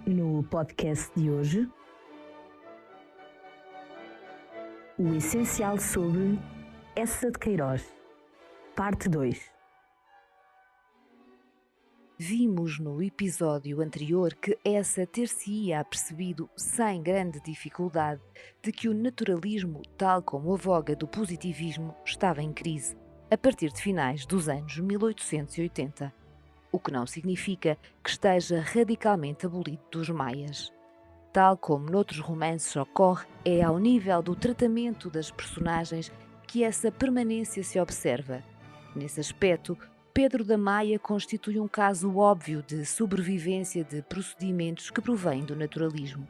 No podcast de hoje, o essencial sobre Eça de Queiroz, parte 2. Vimos no episódio anterior que Eça ter-se-ia apercebido, sem grande dificuldade, de que o naturalismo, tal como a voga do positivismo, estava em crise, a partir de finais dos anos 1880, o que não significa que esteja radicalmente abolido dos maias. Tal como noutros romances ocorre, é ao nível do tratamento das personagens que essa permanência se observa. Nesse aspecto, Pedro da Maia constitui um caso óbvio de sobrevivência de procedimentos que provêm do naturalismo.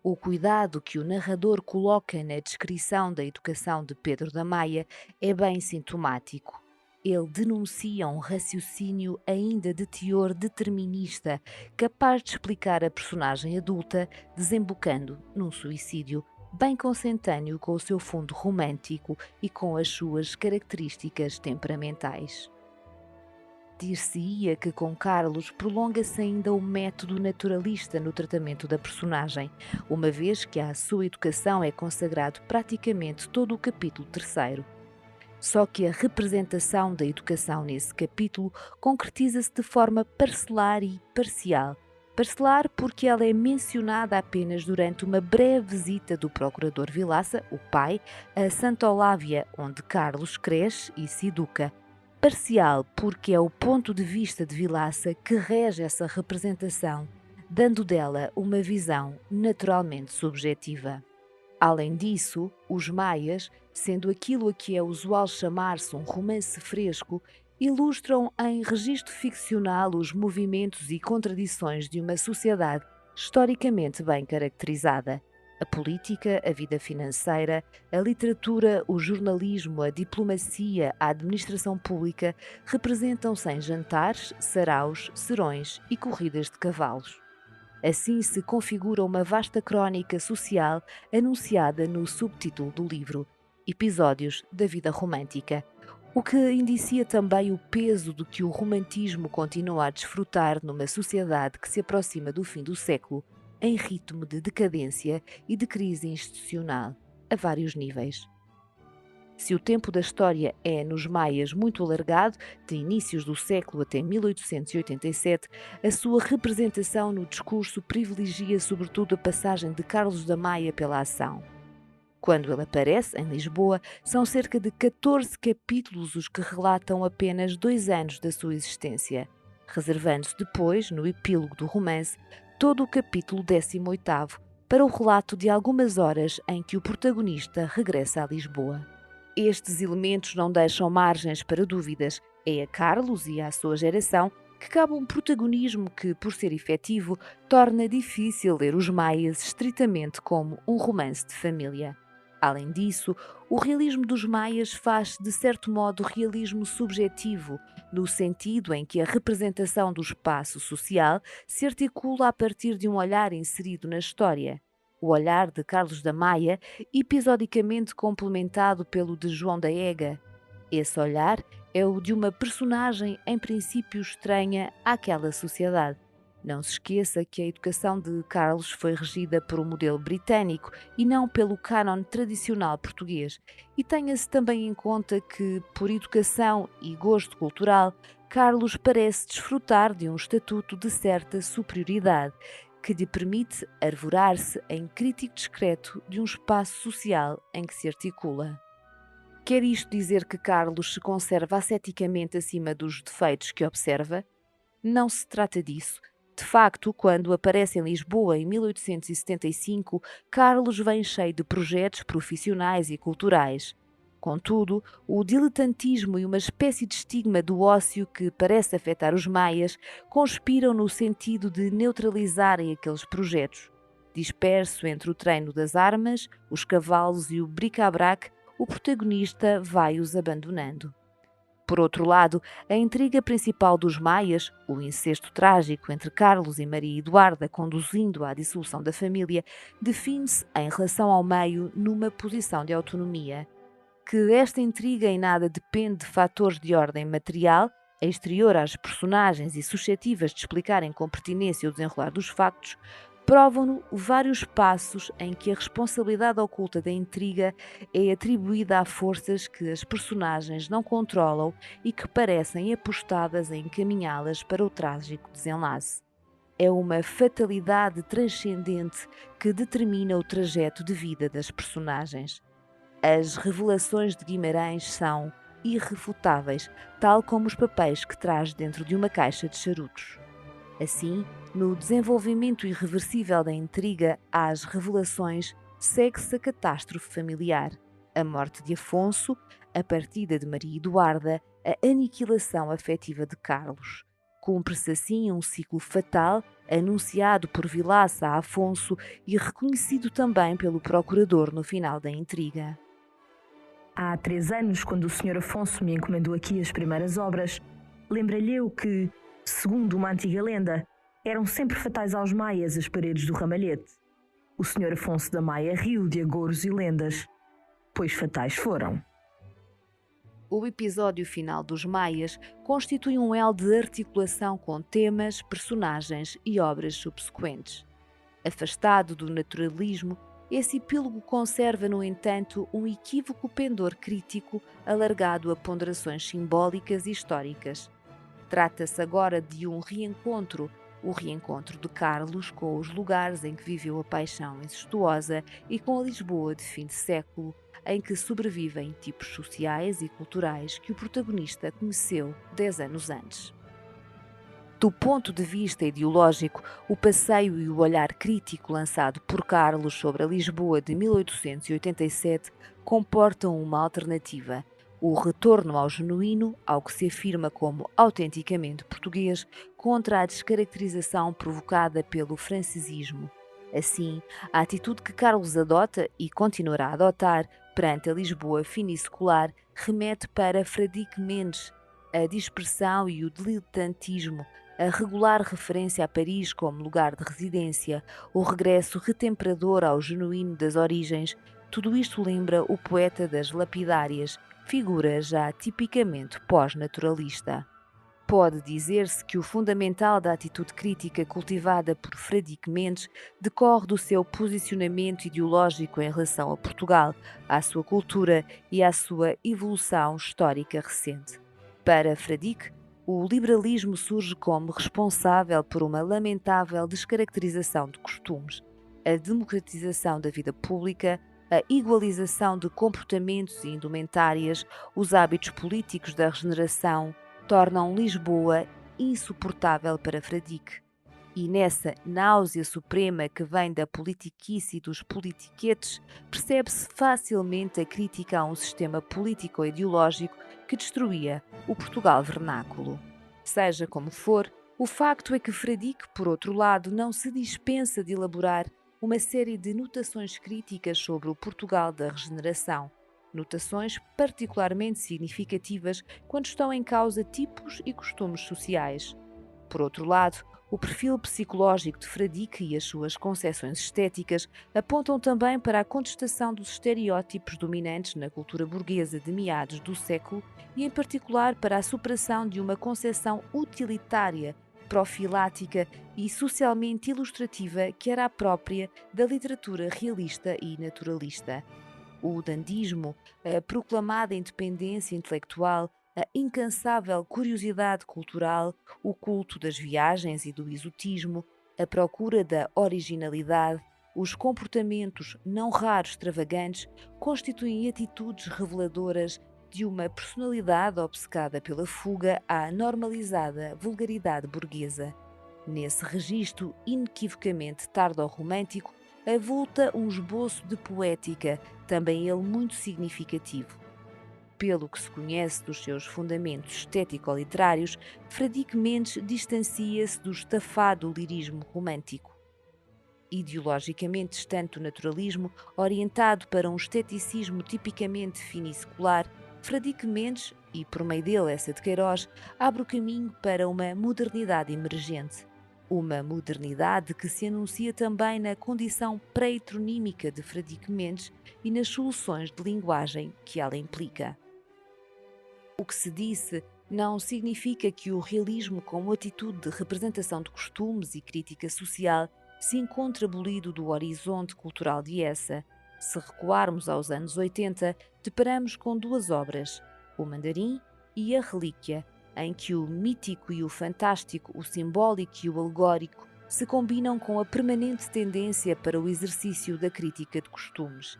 O cuidado que o narrador coloca na descrição da educação de Pedro da Maia é bem sintomático. Ele denuncia um raciocínio ainda de teor determinista, capaz de explicar a personagem adulta, desembocando num suicídio, bem consentâneo com o seu fundo romântico e com as suas características temperamentais. Dir-se-ia que com Carlos prolonga-se ainda o método naturalista no tratamento da personagem, uma vez que à sua educação é consagrado praticamente todo o capítulo 3º. Só que a representação da educação nesse capítulo concretiza-se de forma parcelar e parcial. Parcelar porque ela é mencionada apenas durante uma breve visita do procurador Vilaça, o pai, a Santa Olávia, onde Carlos cresce e se educa. Parcial porque é o ponto de vista de Vilaça que rege essa representação, dando dela uma visão naturalmente subjetiva. Além disso, os maias, sendo aquilo a que é usual chamar-se um romance fresco, ilustram em registro ficcional os movimentos e contradições de uma sociedade historicamente bem caracterizada. A política, a vida financeira, a literatura, o jornalismo, a diplomacia, a administração pública representam-se em jantares, saraus, serões e corridas de cavalos. Assim se configura uma vasta crónica social anunciada no subtítulo do livro, Episódios da Vida Romântica, o que indicia também o peso do que o romantismo continua a desfrutar numa sociedade que se aproxima do fim do século, em ritmo de decadência e de crise institucional, a vários níveis. Se o tempo da história é, nos maias, muito alargado, de inícios do século até 1887, a sua representação no discurso privilegia sobretudo a passagem de Carlos da Maia pela ação. Quando ele aparece, em Lisboa, são cerca de 14 capítulos os que relatam apenas 2 anos da sua existência, reservando-se depois, no epílogo do romance, todo o capítulo 18º para o relato de algumas horas em que o protagonista regressa a Lisboa. Estes elementos não deixam margens para dúvidas. É a Carlos e à sua geração que cabe um protagonismo que, por ser efetivo, torna difícil ler os maias estritamente como um romance de família. Além disso, o realismo dos maias faz, de certo modo, realismo subjetivo, no sentido em que a representação do espaço social se articula a partir de um olhar inserido na história. O olhar de Carlos da Maia, episodicamente complementado pelo de João da Ega. Esse olhar é o de uma personagem em princípio estranha àquela sociedade. Não se esqueça que a educação de Carlos foi regida por um modelo britânico e não pelo cânon tradicional português. E tenha-se também em conta que, por educação e gosto cultural, Carlos parece desfrutar de um estatuto de certa superioridade, que lhe permite arvorar-se em crítico discreto de um espaço social em que se articula. Quer isto dizer que Carlos se conserva asceticamente acima dos defeitos que observa? Não se trata disso. De facto, quando aparece em Lisboa em 1875, Carlos vem cheio de projetos profissionais e culturais. Contudo, o diletantismo e uma espécie de estigma do ócio que parece afetar os maias conspiram no sentido de neutralizarem aqueles projetos. Disperso entre o treino das armas, os cavalos e o bric-a-brac, o protagonista vai-os abandonando. Por outro lado, a intriga principal dos maias, o incesto trágico entre Carlos e Maria Eduarda conduzindo à dissolução da família, define-se, em relação ao meio, numa posição de autonomia. Que esta intriga em nada depende de fatores de ordem material, exterior às personagens e suscetíveis de explicarem com pertinência o desenrolar dos factos, provam-no vários passos em que a responsabilidade oculta da intriga é atribuída a forças que as personagens não controlam e que parecem apostadas em encaminhá-las para o trágico desenlace. É uma fatalidade transcendente que determina o trajeto de vida das personagens. As revelações de Guimarães são irrefutáveis, tal como os papéis que traz dentro de uma caixa de charutos. Assim, no desenvolvimento irreversível da intriga às revelações, segue-se a catástrofe familiar, a morte de Afonso, a partida de Maria Eduarda, a aniquilação afetiva de Carlos. Cumpre-se assim um ciclo fatal, anunciado por Vilaça a Afonso e reconhecido também pelo procurador no final da intriga. Há 3 anos, quando o Sr. Afonso me encomendou aqui as primeiras obras, lembrei-lhe eu que, segundo uma antiga lenda, eram sempre fatais aos maias as paredes do ramalhete. O Sr. Afonso da Maia riu de agouros e lendas, pois fatais foram. O episódio final dos Maias constitui um elo de articulação com temas, personagens e obras subsequentes. Afastado do naturalismo, esse epílogo conserva, no entanto, um equívoco pendor crítico alargado a ponderações simbólicas e históricas. Trata-se agora de um reencontro, o reencontro de Carlos com os lugares em que viveu a paixão incestuosa e com a Lisboa de fim de século, em que sobrevivem tipos sociais e culturais que o protagonista conheceu 10 anos antes. Do ponto de vista ideológico, o passeio e o olhar crítico lançado por Carlos sobre a Lisboa de 1887 comportam uma alternativa: o retorno ao genuíno, ao que se afirma como autenticamente português, contra a descaracterização provocada pelo francisismo. Assim, a atitude que Carlos adota e continuará a adotar perante a Lisboa finissecular remete para Fradique Mendes, a dispersão e o diletantismo, a regular referência a Paris como lugar de residência, o regresso retemperador ao genuíno das origens, tudo isto lembra o poeta das lapidárias, figura já tipicamente pós-naturalista. Pode dizer-se que o fundamental da atitude crítica cultivada por Fradique Mendes decorre do seu posicionamento ideológico em relação a Portugal, à sua cultura e à sua evolução histórica recente. Para Fradique, o liberalismo surge como responsável por uma lamentável descaracterização de costumes, a democratização da vida pública, a igualização de comportamentos e indumentárias, os hábitos políticos da regeneração, tornam Lisboa insuportável para Fradique. E nessa náusea suprema que vem da politiquice e dos politiquetes, percebe-se facilmente a crítica a um sistema político-ideológico que destruía o Portugal vernáculo. Seja como for, o facto é que Fradique, por outro lado, não se dispensa de elaborar uma série de notações críticas sobre o Portugal da regeneração, notações particularmente significativas quando estão em causa tipos e costumes sociais. Por outro lado, o perfil psicológico de Fradique e as suas concepções estéticas apontam também para a contestação dos estereótipos dominantes na cultura burguesa de meados do século e, em particular, para a superação de uma concepção utilitária, profilática e socialmente ilustrativa que era a própria da literatura realista e naturalista. O dandismo, a proclamada independência intelectual, a incansável curiosidade cultural, o culto das viagens e do exotismo, a procura da originalidade, os comportamentos não raros extravagantes constituem atitudes reveladoras de uma personalidade obcecada pela fuga à normalizada vulgaridade burguesa. Nesse registro inequivocamente tardo-romântico, avulta um esboço de poética, também ele muito significativo. Pelo que se conhece dos seus fundamentos estético-literários, Fradique Mendes distancia-se do estafado lirismo romântico. Ideologicamente distante do naturalismo, orientado para um esteticismo tipicamente finissecular, Fradique Mendes, e por meio dele essa de Queiroz, abre o caminho para uma modernidade emergente. Uma modernidade que se anuncia também na condição pré-heteronímica de Fradique Mendes e nas soluções de linguagem que ela implica. O que se disse não significa que o realismo, como atitude de representação de costumes e crítica social, se encontre abolido do horizonte cultural de Essa. Se recuarmos aos anos 80, deparamos com duas obras, O Mandarim e A Relíquia, em que o mítico e o fantástico, o simbólico e o alegórico se combinam com a permanente tendência para o exercício da crítica de costumes.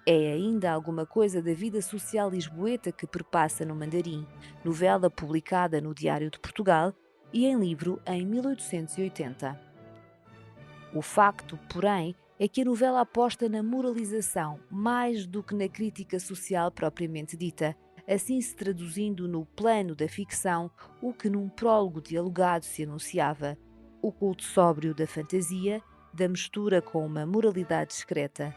É ainda alguma coisa da vida social lisboeta que perpassa no Mandarim, novela publicada no Diário de Portugal e em livro em 1880. O facto, porém, é que a novela aposta na moralização mais do que na crítica social propriamente dita, assim se traduzindo no plano da ficção o que num prólogo dialogado se anunciava: o culto sóbrio da fantasia, da mistura com uma moralidade discreta.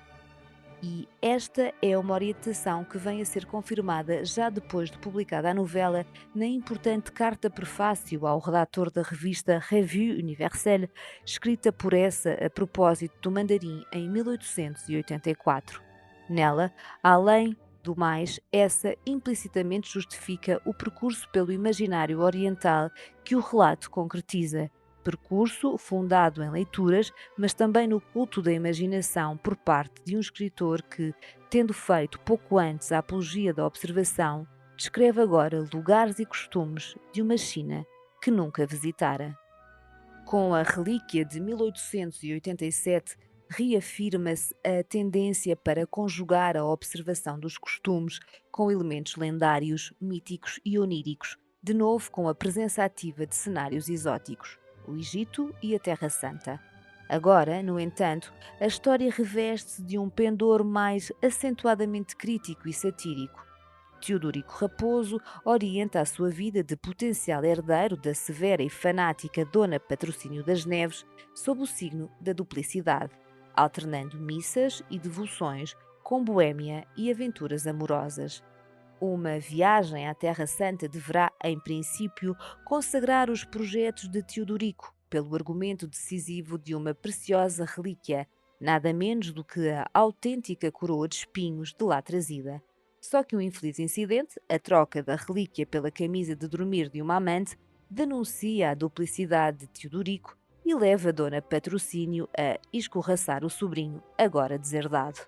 E esta é uma orientação que vem a ser confirmada já depois de publicada a novela na importante carta prefácio ao redator da revista Revue Universelle, escrita por Essa a propósito do Mandarim em 1884. Nela, além do mais, Essa implicitamente justifica o percurso pelo imaginário oriental que o relato concretiza, percurso fundado em leituras, mas também no culto da imaginação por parte de um escritor que, tendo feito pouco antes a apologia da observação, descreve agora lugares e costumes de uma China que nunca visitara. Com a Relíquia de 1887, reafirma-se a tendência para conjugar a observação dos costumes com elementos lendários, míticos e oníricos, de novo com a presença ativa de cenários exóticos, o Egito e a Terra Santa. Agora, no entanto, a história reveste-se de um pendor mais acentuadamente crítico e satírico. Teodorico Raposo orienta a sua vida de potencial herdeiro da severa e fanática Dona Patrocínio das Neves sob o signo da duplicidade, alternando missas e devoções com boémia e aventuras amorosas. Uma viagem à Terra Santa deverá, em princípio, consagrar os projetos de Teodorico pelo argumento decisivo de uma preciosa relíquia, nada menos do que a autêntica coroa de espinhos de lá trazida. Só que um infeliz incidente, a troca da relíquia pela camisa de dormir de uma amante, denuncia a duplicidade de Teodorico e leva Dona Patrocínio a escorraçar o sobrinho, agora deserdado.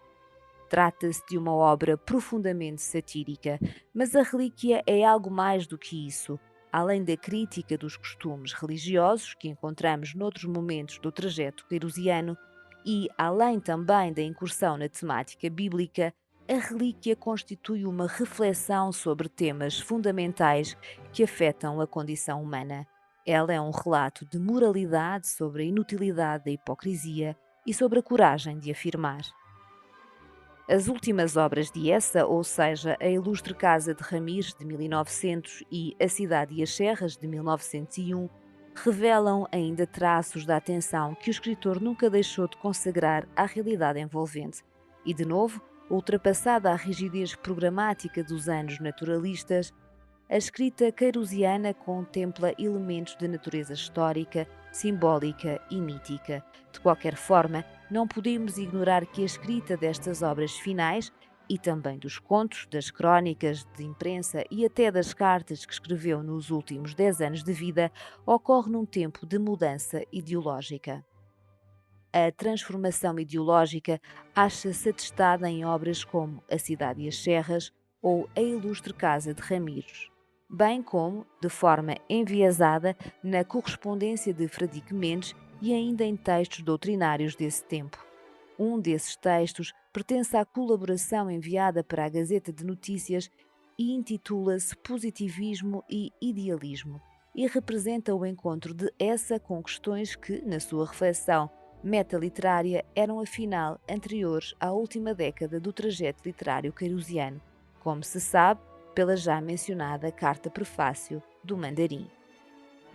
Trata-se de uma obra profundamente satírica, mas a relíquia é algo mais do que isso. Além da crítica dos costumes religiosos que encontramos noutros momentos do trajeto queirosiano e além também da incursão na temática bíblica, a relíquia constitui uma reflexão sobre temas fundamentais que afetam a condição humana. Ela é um relato de moralidade sobre a inutilidade da hipocrisia e sobre a coragem de afirmar. As últimas obras de Essa, ou seja, A Ilustre Casa de Ramires, de 1900, e A Cidade e as Serras, de 1901, revelam ainda traços da atenção que o escritor nunca deixou de consagrar à realidade envolvente. E, de novo, ultrapassada a rigidez programática dos anos naturalistas, a escrita queirosiana contempla elementos de natureza histórica, simbólica e mítica. De qualquer forma, não podemos ignorar que a escrita destas obras finais, e também dos contos, das crónicas de imprensa e até das cartas que escreveu nos últimos 10 anos de vida, ocorre num tempo de mudança ideológica. A transformação ideológica acha-se atestada em obras como A Cidade e as Serras ou A Ilustre Casa de Ramires, bem como, de forma enviesada, na correspondência de Fradique Mendes e ainda em textos doutrinários desse tempo. Um desses textos pertence à colaboração enviada para a Gazeta de Notícias e intitula-se Positivismo e Idealismo e representa o encontro de Essa com questões que, na sua reflexão metaliterária, eram afinal anteriores à última década do trajeto literário queirosiano, como se sabe pela já mencionada carta prefácio do Mandarim.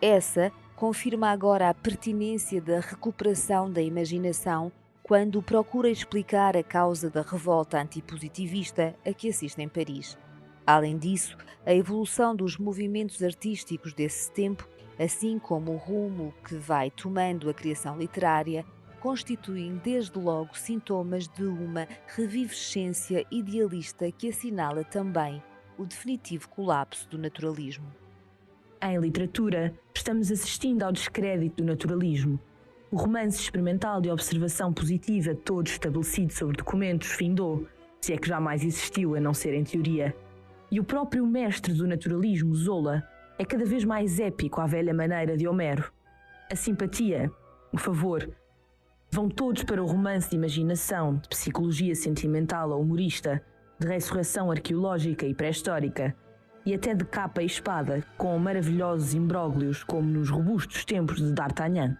Essa confirma agora a pertinência da recuperação da imaginação quando procura explicar a causa da revolta antipositivista a que assiste em Paris. Além disso, a evolução dos movimentos artísticos desse tempo, assim como o rumo que vai tomando a criação literária, constituem desde logo sintomas de uma revivescência idealista que assinala também o definitivo colapso do naturalismo. Em literatura, estamos assistindo ao descrédito do naturalismo. O romance experimental de observação positiva, todo estabelecido sobre documentos, findou, se é que jamais existiu a não ser em teoria. E o próprio mestre do naturalismo, Zola, é cada vez mais épico à velha maneira de Homero. A simpatia, o favor, vão todos para o romance de imaginação, de psicologia sentimental ou humorista, de ressurreição arqueológica e pré-histórica, e até de capa e espada, com maravilhosos imbróglios como nos robustos tempos de D'Artagnan.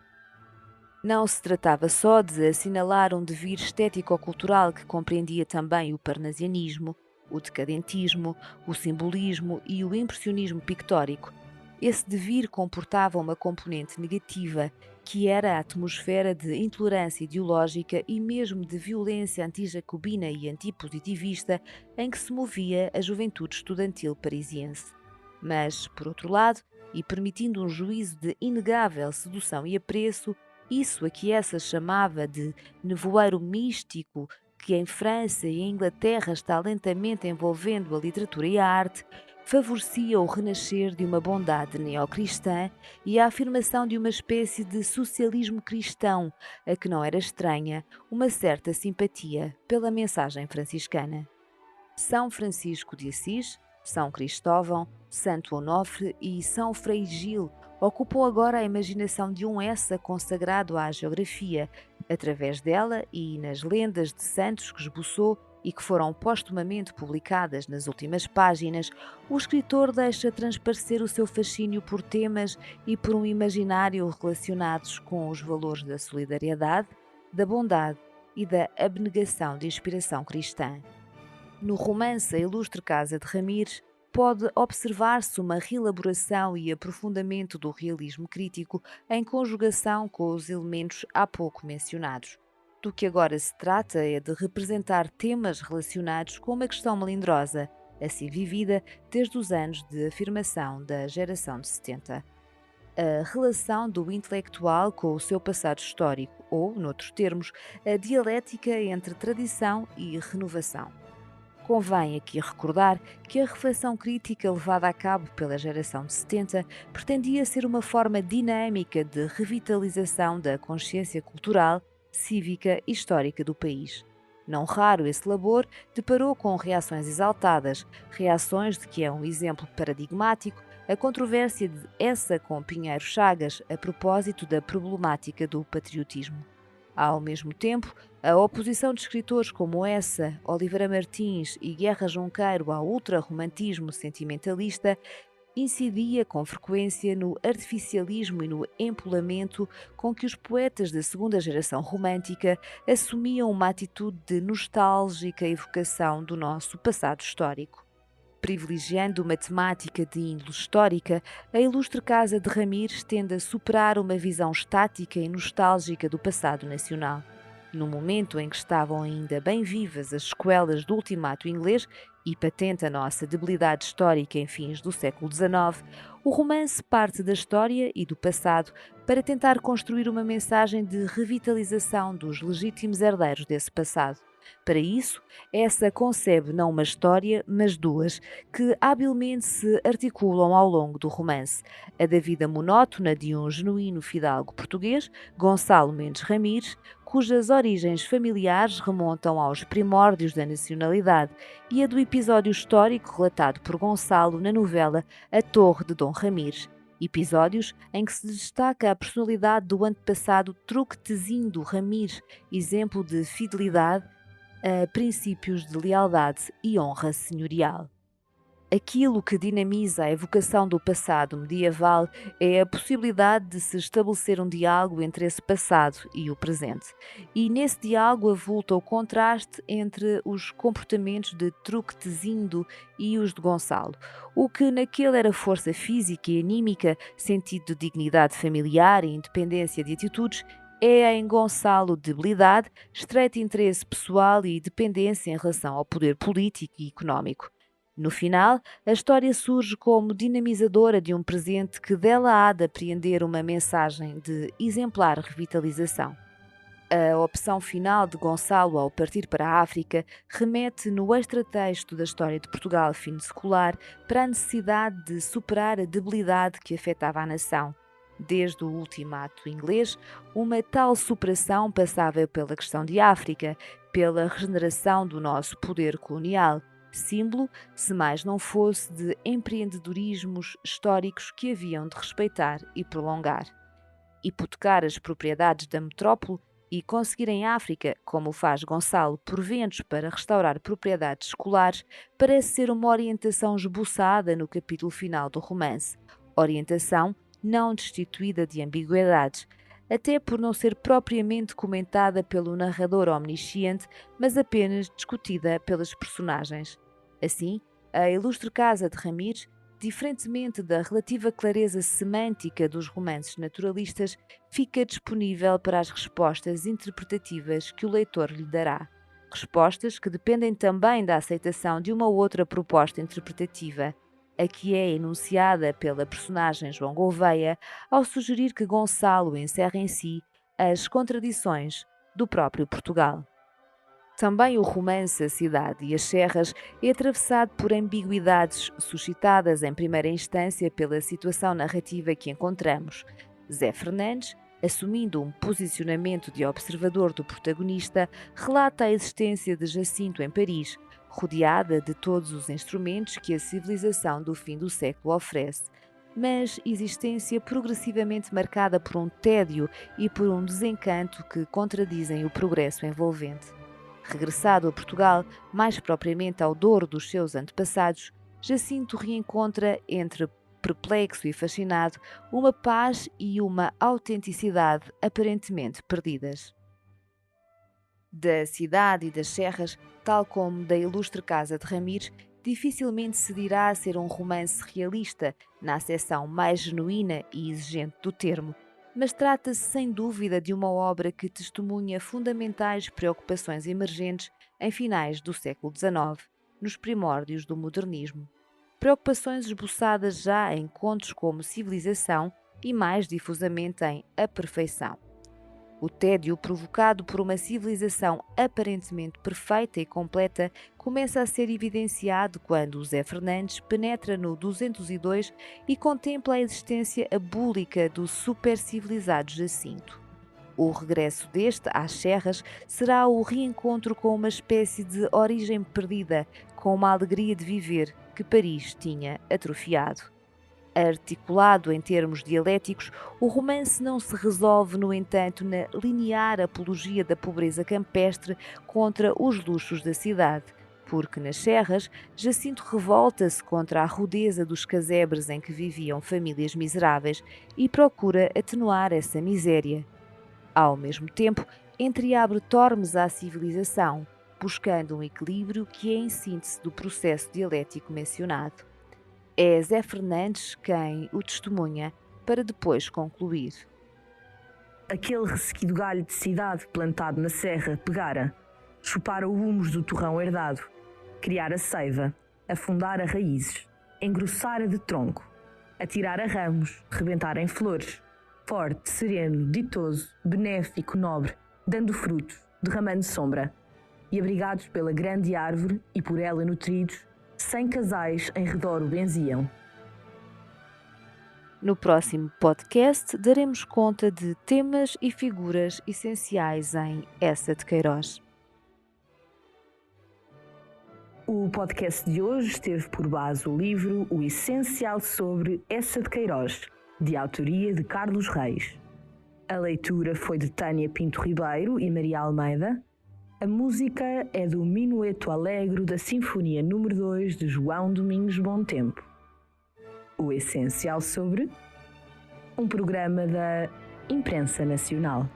Não se tratava só de assinalar um devir estético-cultural que compreendia também o parnasianismo, o decadentismo, o simbolismo e o impressionismo pictórico. Esse devir comportava uma componente negativa, que era a atmosfera de intolerância ideológica e mesmo de violência anti-jacobina e antipositivista em que se movia a juventude estudantil parisiense. Mas, por outro lado, e permitindo um juízo de inegável sedução e apreço, isso a que essa chamava de nevoeiro místico, que em França e em Inglaterra está lentamente envolvendo a literatura e a arte, favorecia o renascer de uma bondade neocristã e a afirmação de uma espécie de socialismo cristão, a que não era estranha uma certa simpatia pela mensagem franciscana. São Francisco de Assis, São Cristóvão, Santo Onofre e São Frei Gil ocupam agora a imaginação de um Essa consagrado à geografia. Através dela e nas lendas de santos que esboçou e que foram postumamente publicadas nas últimas páginas, o escritor deixa transparecer o seu fascínio por temas e por um imaginário relacionados com os valores da solidariedade, da bondade e da abnegação de inspiração cristã. No romance A Ilustre Casa de Ramires, pode observar-se uma reelaboração e aprofundamento do realismo crítico em conjugação com os elementos há pouco mencionados. Do que agora se trata é de representar temas relacionados com uma questão melindrosa, assim vivida desde os anos de afirmação da geração de 70. A relação do intelectual com o seu passado histórico, ou, noutros termos, a dialética entre tradição e renovação. Convém aqui recordar que a reflexão crítica levada a cabo pela geração de 70 pretendia ser uma forma dinâmica de revitalização da consciência cultural, cívica e histórica do país. Não raro esse labor deparou com reações exaltadas, reações de que é um exemplo paradigmático a controvérsia de Essa com Pinheiro Chagas a propósito da problemática do patriotismo. Ao mesmo tempo, a oposição de escritores como Essa, Oliveira Martins e Guerra Junqueiro ao ultrarromantismo sentimentalista incidia com frequência no artificialismo e no empolamento com que os poetas da segunda geração romântica assumiam uma atitude de nostálgica evocação do nosso passado histórico. Privilegiando uma temática de índole histórica, a Ilustre Casa de Ramires tende a superar uma visão estática e nostálgica do passado nacional. No momento em que estavam ainda bem vivas as sequelas do ultimato inglês e patente a nossa debilidade histórica em fins do século XIX, o romance parte da história e do passado para tentar construir uma mensagem de revitalização dos legítimos herdeiros desse passado. Para isso, Essa concebe não uma história, mas duas, que habilmente se articulam ao longo do romance. A da vida monótona de um genuíno fidalgo português, Gonçalo Mendes Ramires, cujas origens familiares remontam aos primórdios da nacionalidade, e a do episódio histórico relatado por Gonçalo na novela A Torre de Dom Ramires. Episódios em que se destaca a personalidade do antepassado Truquetezindo Ramires, exemplo de fidelidade a princípios de lealdade e honra senhorial. Aquilo que dinamiza a evocação do passado medieval é a possibilidade de se estabelecer um diálogo entre esse passado e o presente. E nesse diálogo avulta o contraste entre os comportamentos de Truquetezindo e os de Gonçalo. O que naquele era força física e anímica, sentido de dignidade familiar e independência de atitudes, é em Gonçalo debilidade, estreito interesse pessoal e dependência em relação ao poder político e económico. No final, a história surge como dinamizadora de um presente que dela há de apreender uma mensagem de exemplar revitalização. A opção final de Gonçalo ao partir para a África remete no extratexto da história de Portugal fim de secular para a necessidade de superar a debilidade que afetava a nação. Desde o ultimato inglês, uma tal superação passava pela questão de África, pela regeneração do nosso poder colonial, símbolo, se mais não fosse, de empreendedorismos históricos que haviam de respeitar e prolongar. Hipotecar as propriedades da metrópole e conseguir em África, como o faz Gonçalo, proventos para restaurar propriedades escolares, parece ser uma orientação esboçada no capítulo final do romance. Orientação não destituída de ambiguidades, até por não ser propriamente comentada pelo narrador omnisciente, mas apenas discutida pelas personagens. Assim, a ilustre casa de Ramires, diferentemente da relativa clareza semântica dos romances naturalistas, fica disponível para as respostas interpretativas que o leitor lhe dará. Respostas que dependem também da aceitação de uma outra proposta interpretativa, a que é enunciada pela personagem João Gouveia ao sugerir que Gonçalo encerra em si as contradições do próprio Portugal. Também o romance A Cidade e as Serras é atravessado por ambiguidades suscitadas em primeira instância pela situação narrativa que encontramos. Zé Fernandes, assumindo um posicionamento de observador do protagonista, relata a existência de Jacinto em Paris, rodeada de todos os instrumentos que a civilização do fim do século oferece, mas existência progressivamente marcada por um tédio e por um desencanto que contradizem o progresso envolvente. Regressado a Portugal, mais propriamente ao Douro dos seus antepassados, Jacinto reencontra, entre perplexo e fascinado, uma paz e uma autenticidade aparentemente perdidas. Da Cidade e das Serras, tal como da ilustre casa de Ramires, dificilmente se dirá a ser um romance realista, na acessão mais genuína e exigente do termo, mas trata-se sem dúvida de uma obra que testemunha fundamentais preocupações emergentes em finais do século XIX, nos primórdios do modernismo. Preocupações esboçadas já em contos como Civilização e mais difusamente em A Perfeição. O tédio provocado por uma civilização aparentemente perfeita e completa começa a ser evidenciado quando Zé Fernandes penetra no 202 e contempla a existência abúlica do supercivilizado Jacinto. O regresso deste às Serras será o reencontro com uma espécie de origem perdida, com uma alegria de viver que Paris tinha atrofiado. Articulado em termos dialéticos, o romance não se resolve, no entanto, na linear apologia da pobreza campestre contra os luxos da cidade, porque nas Serras, Jacinto revolta-se contra a rudeza dos casebres em que viviam famílias miseráveis e procura atenuar essa miséria. Ao mesmo tempo, entreabre tormes à civilização, buscando um equilíbrio que é em síntese do processo dialético mencionado. É Zé Fernandes quem o testemunha para depois concluir. Aquele ressequido galho de cidade plantado na serra pegara, chupara o humus do torrão herdado, criara seiva, afundara raízes, engrossara de tronco, atirara ramos, rebentara em flores, forte, sereno, ditoso, benéfico, nobre, dando frutos, derramando sombra, e abrigados pela grande árvore e por ela nutridos, 100 casais em redor o benziam. No próximo podcast daremos conta de temas e figuras essenciais em Essa de Queiroz. O podcast de hoje teve por base o livro O Essencial sobre Essa de Queiroz, de autoria de Carlos Reis. A leitura foi de Tânia Pinto Ribeiro e Maria Almeida. A música é do Minueto Alegro da Sinfonia número 2 de João Domingos Bom Tempo. O Essencial sobre um programa da Imprensa Nacional.